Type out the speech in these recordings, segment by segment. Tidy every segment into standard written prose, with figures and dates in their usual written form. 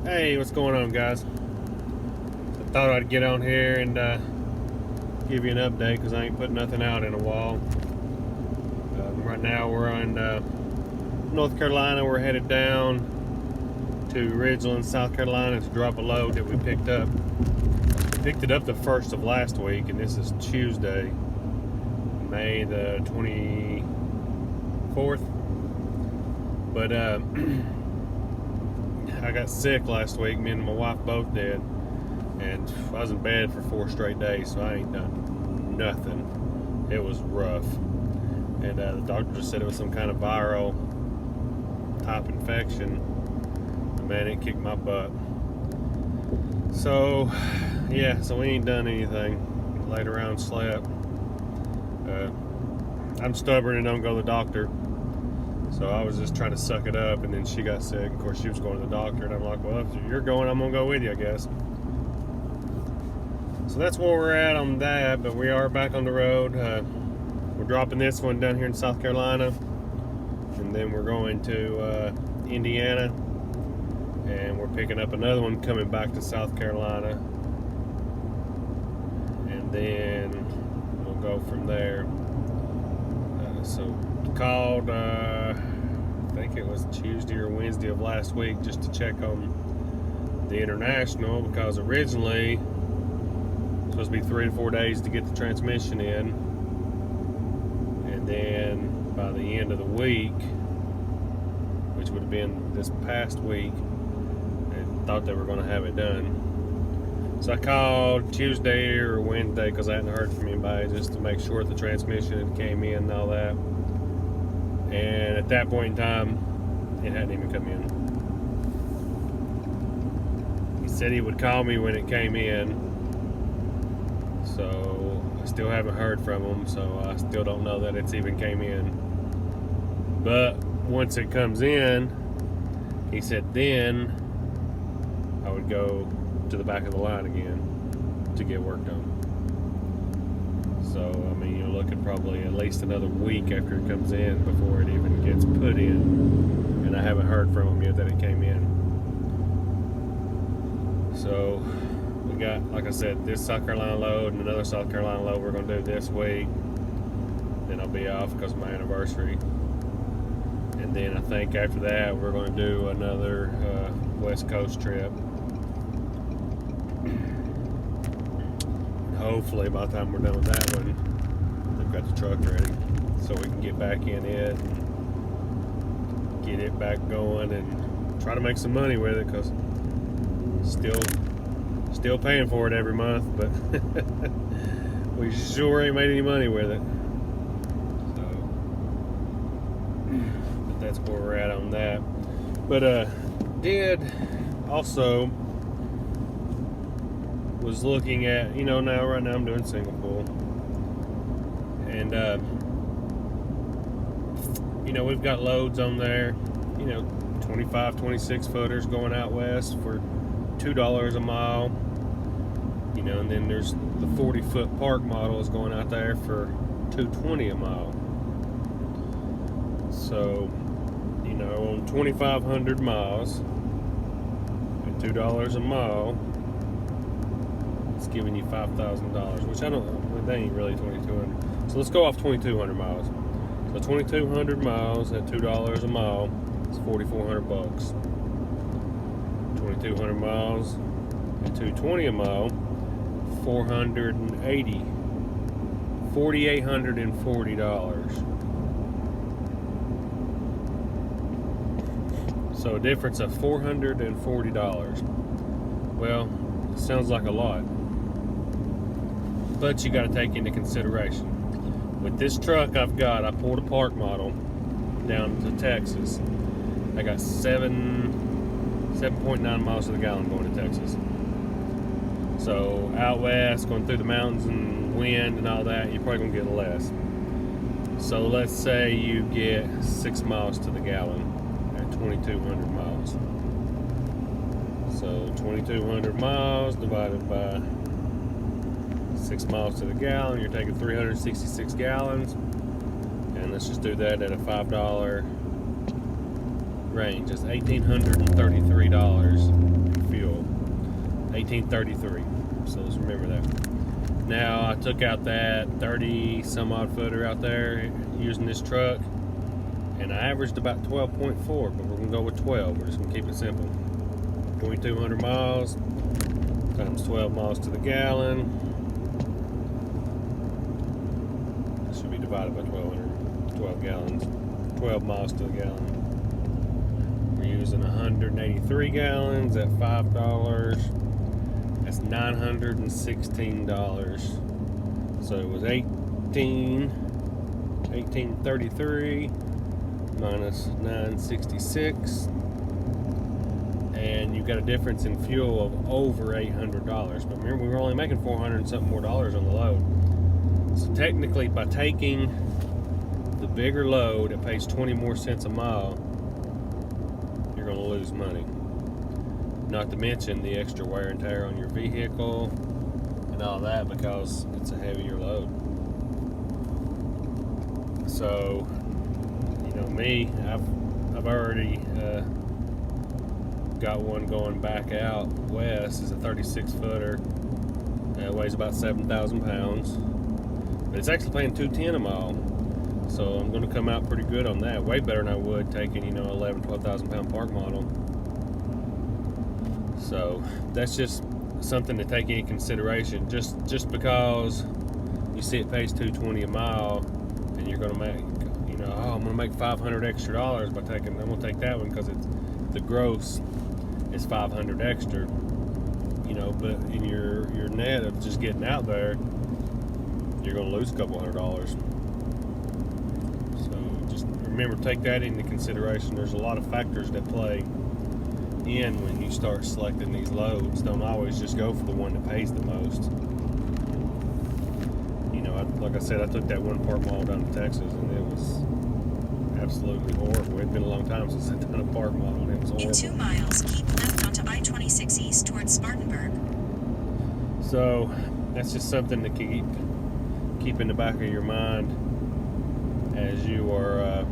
Hey, what's going on, guys? I thought I'd get on here and give you an update because I ain't put nothing out in a while. Right now we're on North Carolina. We're headed down to Ridgeland, South Carolina to drop a load that we picked up. We picked it up the first of last week, and this is Tuesday, May the 24th. But I got sick last week. Me and my wife both did, and I was in bed for 4 straight days, so I ain't done nothing. It was rough, and the doctor just said it was some kind of viral type infection. And man, it kicked my butt. So yeah, so we ain't done anything. Laid around, slept. I'm stubborn and don't go to the doctor. So I was just trying to suck it up, and then she got sick. Of course, she was going to the doctor, and I'm like, well, if you're going, I'm going to go with you, I guess. So that's where we're at on that, but we are back on the road. We're dropping this one down here in South Carolina, and then we're going to Indiana, and we're picking up another one coming back to South Carolina, and then we'll go from there. So called, I think it was Tuesday or Wednesday of last week, just to check on the international, because originally it was supposed to be 3 to 4 days to get the transmission in, and then by the end of the week, which would have been this past week, they thought they were going to have it done. So I called Tuesday or Wednesday because I hadn't heard from anybody, just to make sure the transmission came in and all that. And at that point in time, it hadn't even come in. He said he would call me when it came in. So I still haven't heard from him, so I still don't know that it's even came in. But once it comes in, he said then I would go to the back of the line again to get work done. So, I mean, you're looking probably at least another week after it comes in before it even gets put in. And I haven't heard from him yet that it came in. So, we got, like I said, this South Carolina load and another South Carolina load we're going to do this week. Then I'll be off because of my anniversary. And then I think after that, we're going to do another West Coast trip. Hopefully by the time we're done with that one, they've got the truck ready so we can get back in it and get it back going and try to make some money with it, because still paying for it every month, but we sure ain't made any money with it. So, but that's where we're at on that. But did also was looking at, right now I'm doing single pool, and we've got loads on there, 25, 26 footers going out west for $2 a mile, and then there's the 40-foot park model is going out there for $2.20 a mile. So, on 2,500 miles at $2 a mile, it's giving you $5,000, which I don't know, that ain't really 2,200. So let's go off 2,200 miles. So 2,200 miles at $2 a mile is $4,400. 2,200 miles at $2.20 a mile, $4,840. So a difference of $440. Well, it sounds like a lot, but you got to take into consideration, with this truck I pulled a park model down to Texas. I got 7.9 miles to the gallon going to Texas. So out west, going through the mountains and wind and all that, you're probably gonna get less. So let's say you get 6 miles to the gallon at 2,200 miles. So 2,200 miles divided by 6 miles to the gallon, you're taking 366 gallons. And let's just do that at a $5 range. It's $1,833 1833. So let's remember that. Now I took out that 30 some odd footer out there using this truck, and I averaged about 12.4, but we're gonna go with 12. We're just gonna keep it simple. 2,200 miles times 12 miles to the gallon. It should be divided by 12 gallons. 12 miles to the gallon. We're using 183 gallons at $5. That's $916. So it was 1833 minus 966, and you've got a difference in fuel of over $800. But remember, we were only making 400 and something more dollars on the load. So technically, by taking the bigger load, it pays 20 more cents a mile, you're going to lose money. Not to mention the extra wear and tear on your vehicle and all that, because it's a heavier load. So, you know me, I've already got one going back out west. It's a 36 footer. It weighs about 7,000 pounds, but it's actually paying $210 a mile. So I'm going to come out pretty good on that. Way better than I would taking, 12,000 pound park model. So that's just something to take into consideration. Just because you see it pays $220 a mile, and you're going to make, I'm going to make $500 extra dollars by taking. I'm going to take that one because it's the gross is $500 extra. But in your net of just getting out there, you're going to lose a couple $100. So just remember, take that into consideration. There's a lot of factors that play in when you start selecting these loads. Don't always just go for the one that pays the most. Like I said, I took that one park model down to Texas, and it was absolutely horrible. It'd been a long time since I'd done a park model, and it was horrible. In 2 miles, keep left onto I-26 east towards Spartanburg. So that's just something to keep in the back of your mind as you are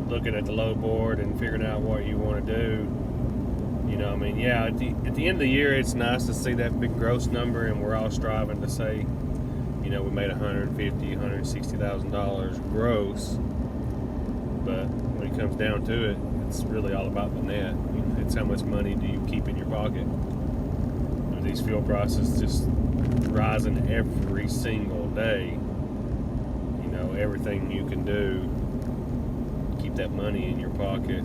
looking at the load board and figuring out what you want to do. At the end of the year, it's nice to see that big gross number, and we're all striving to say, we made $150,000, $160,000 gross. But when it comes down to it, it's really all about the net. It's how much money do you keep in your pocket. With these fuel prices just rising every single day, everything you can do to keep that money in your pocket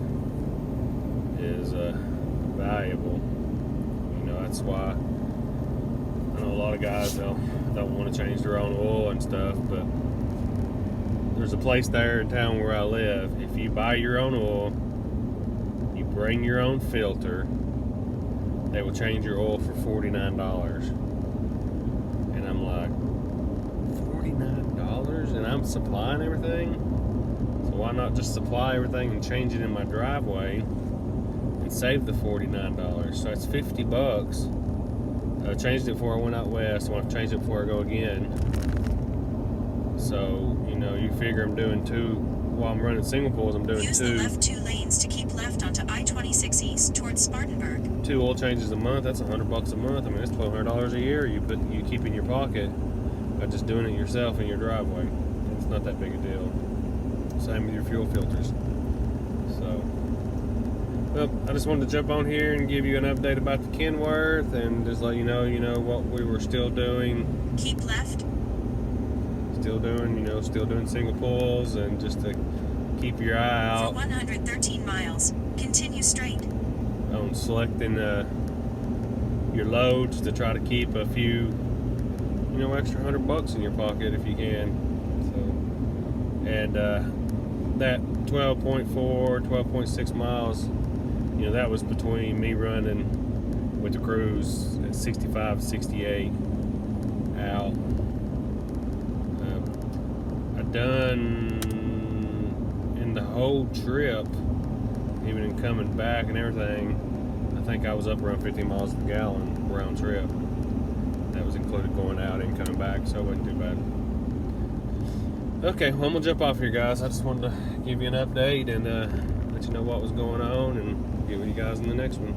is valuable. That's why I know a lot of guys don't want to change their own oil and stuff, but there's a place there in town where I live. If you buy your own oil, you bring your own filter, they will change your oil for $49. And I'm like, $49? And I'm supplying everything? So why not just supply everything and change it in my driveway and save the $49? So it's $50. I changed it before I went out west. I want to change it before I go again. So, you figure I'm doing two, while I'm running single poles, I'm doing Use two. the left 2 lanes to keep left onto I-26 east towards Spartanburg. 2 oil changes a month. That's $100 a month. It's $1,200 a year you keep in your pocket by just doing it yourself in your driveway. It's not that big a deal. Same with your fuel filters. So, well, I just wanted to jump on here and give you an update about the Kenworth, and just let you know, what we were still doing. Keep left. Still doing single pulls, and just to keep your eye out. For 113 miles, continue straight. On selecting your loads to try to keep a few, extra $100 in your pocket if you can. So, and that 12.6 miles, that was between me running with the cruise at 65, 68 out. I done in the whole trip, even in coming back and everything, I think I was up around 50 miles a gallon round trip. That was included going out and coming back, so it wasn't too bad. Okay, well, I'm gonna jump off here, guys. I just wanted to give you an update and let you know what was going on, and get with you guys in the next one.